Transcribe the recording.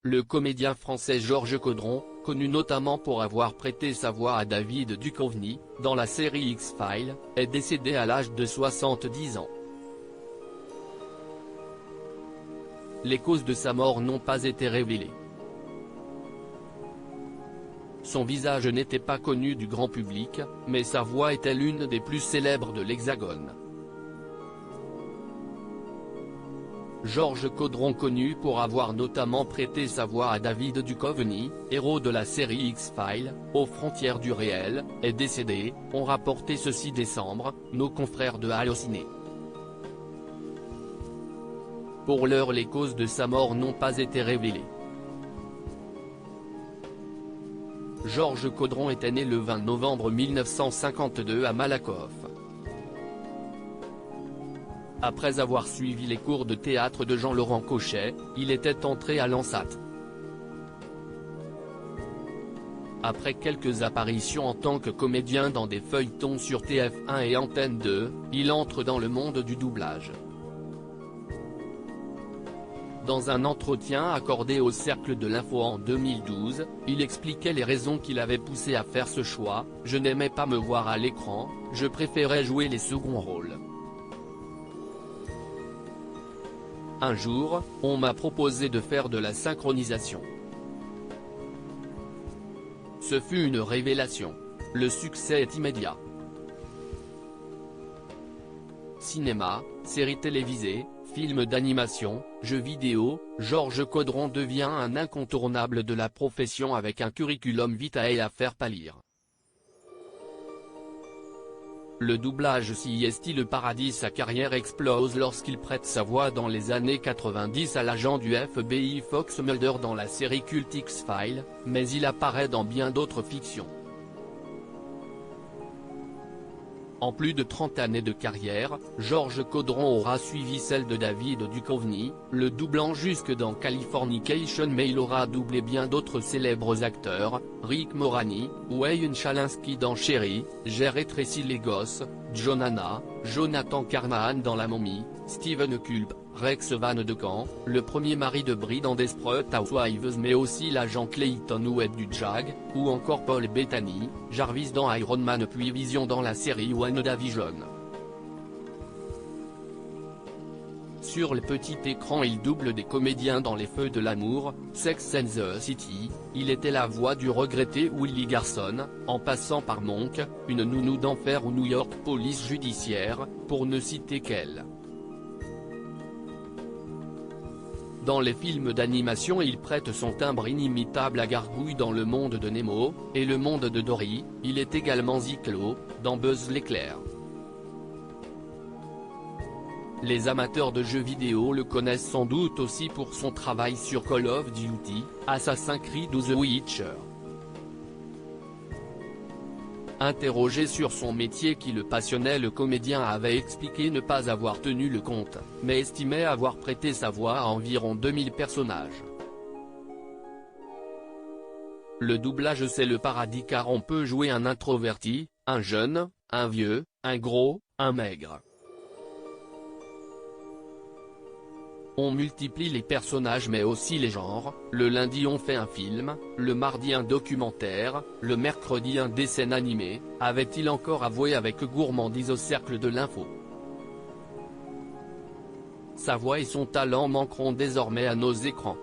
Le comédien français Georges Caudron, connu notamment pour avoir prêté sa voix à David Duchovny, dans la série X-Files, est décédé à l'âge de 70 ans. Les causes de sa mort n'ont pas été révélées. Son visage n'était pas connu du grand public, mais sa voix était l'une des plus célèbres de l'Hexagone. Georges Caudron, connu pour avoir notamment prêté sa voix à David Duchovny, héros de la série X-Files, aux frontières du réel, est décédé, ont rapporté ce 6 décembre, nos confrères de Allociné. Pour l'heure, les causes de sa mort n'ont pas été révélées. Georges Caudron était né le 20 novembre 1952 à Malakoff. Après avoir suivi les cours de théâtre de Jean-Laurent Cochet, il était entré à l'ANSAT. Après quelques apparitions en tant que comédien dans des feuilletons sur TF1 et Antenne 2, il entre dans le monde du doublage. Dans un entretien accordé au Cercle de l'Info en 2012, il expliquait les raisons qui l'avaient poussé à faire ce choix: « Je n'aimais pas me voir à l'écran, je préférais jouer les seconds rôles. Un jour, on m'a proposé de faire de la synchronisation. Ce fut une révélation. Le succès est immédiat. Cinéma, séries télévisées, films d'animation, jeux vidéo, Georges Caudron devient un incontournable de la profession avec un curriculum vitae à faire pâlir. Le doublage s'y est le paradis. Sa carrière explose lorsqu'il prête sa voix dans les années 90 à l'agent du FBI Fox Mulder dans la série culte X-Files, mais il apparaît dans bien d'autres fictions. En plus de 30 années de carrière, Georges Caudron aura suivi celle de David Duchovny, le doublant jusque dans Californication, mais il aura doublé bien d'autres célèbres acteurs: Rick Moranis, Wayne Szalinski dans Chérie, Jerry Tracy les Gosses, John Hannah, Jonathan Carnahan dans La Momie, Steven Culp, Rex Van de Camp, le premier mari de Brie dans Desperate Housewives, mais aussi l'agent Clayton Webb du JAG, ou encore Paul Bettany, Jarvis dans Iron Man puis Vision dans la série WandaVision. Sur le petit écran, il double des comédiens dans Les Feux de l'amour, Sex and the City, il était la voix du regretté Willie Garson, en passant par Monk, une nounou d'enfer ou New York Police Judiciaire, pour ne citer qu'elle. Dans les films d'animation, il prête son timbre inimitable à Gargouille dans Le Monde de Nemo, et Le Monde de Dory. Il est également Zyklon, dans Buzz l'éclair. Les amateurs de jeux vidéo le connaissent sans doute aussi pour son travail sur Call of Duty, Assassin's Creed ou The Witcher. Interrogé sur son métier qui le passionnait, le comédien avait expliqué ne pas avoir tenu le compte, mais estimait avoir prêté sa voix à environ 2000 personnages. Le doublage, c'est le paradis car on peut jouer un introverti, un jeune, un vieux, un gros, un maigre. On multiplie les personnages mais aussi les genres. Le lundi on fait un film, le mardi un documentaire, le mercredi un dessin animé, avait-il encore avoué avec gourmandise au Cercle de l'Info. Sa voix et son talent manqueront désormais à nos écrans.